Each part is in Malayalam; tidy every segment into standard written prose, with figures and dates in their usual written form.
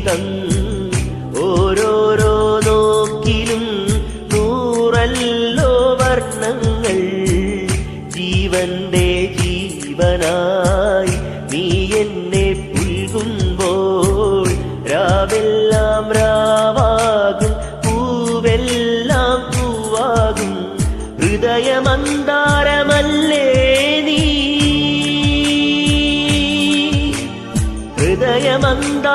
ജീവിതം ഓരോരോ നോക്കിലും നൂറല്ലോ വർണ്ണങ്ങൾ. ജീവന്റെ ജീവനായി നീ എന്നെ പുൽകുമ്പോൾ രാവെല്ലാം രാവാകും, പൂവെല്ലാം പൂവാകും. ഹൃദയമന്താരമല്ലേ നീ, ഹൃദയമന്താരമല്ലേ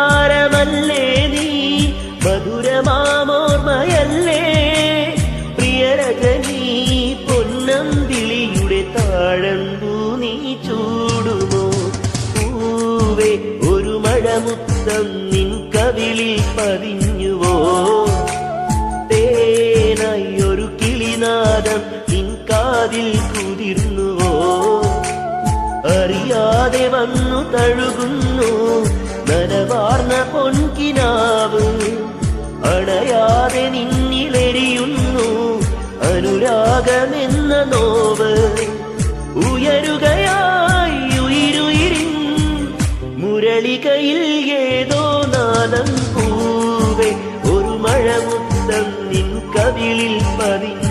നീ, മധുരമാമോർമ്മയല്ലേ പ്രിയരജനീ. പൊന്നമ്പിളിയുടെ താഴമ്പൂ നീ ചൂടുമോ പൂവേ, ഒരു മഴമുത്തം നിൻ കവിളിൽ പതിഞ്ഞുവോ. തേനായി ഒരു കിളിനാദം നിൻ കാതിൽ കുതിർന്നുവോ. അറിയാതെ വന്നു തഴുകുന്നു നനവാർന്ന പൊൻകിനാവ്. അണയാതെ നിന്നിലെരിയുന്നു അനുരാഗമെന്ന നോവ്. ഉയരുകയായി ഉയിരുയിരിൻ മുരളികയിൽ ഏതോ നാദം പൂവേ, ഒരു മഴമുത്തം നിൻ കവിളിൽ പതിഞ്ഞു.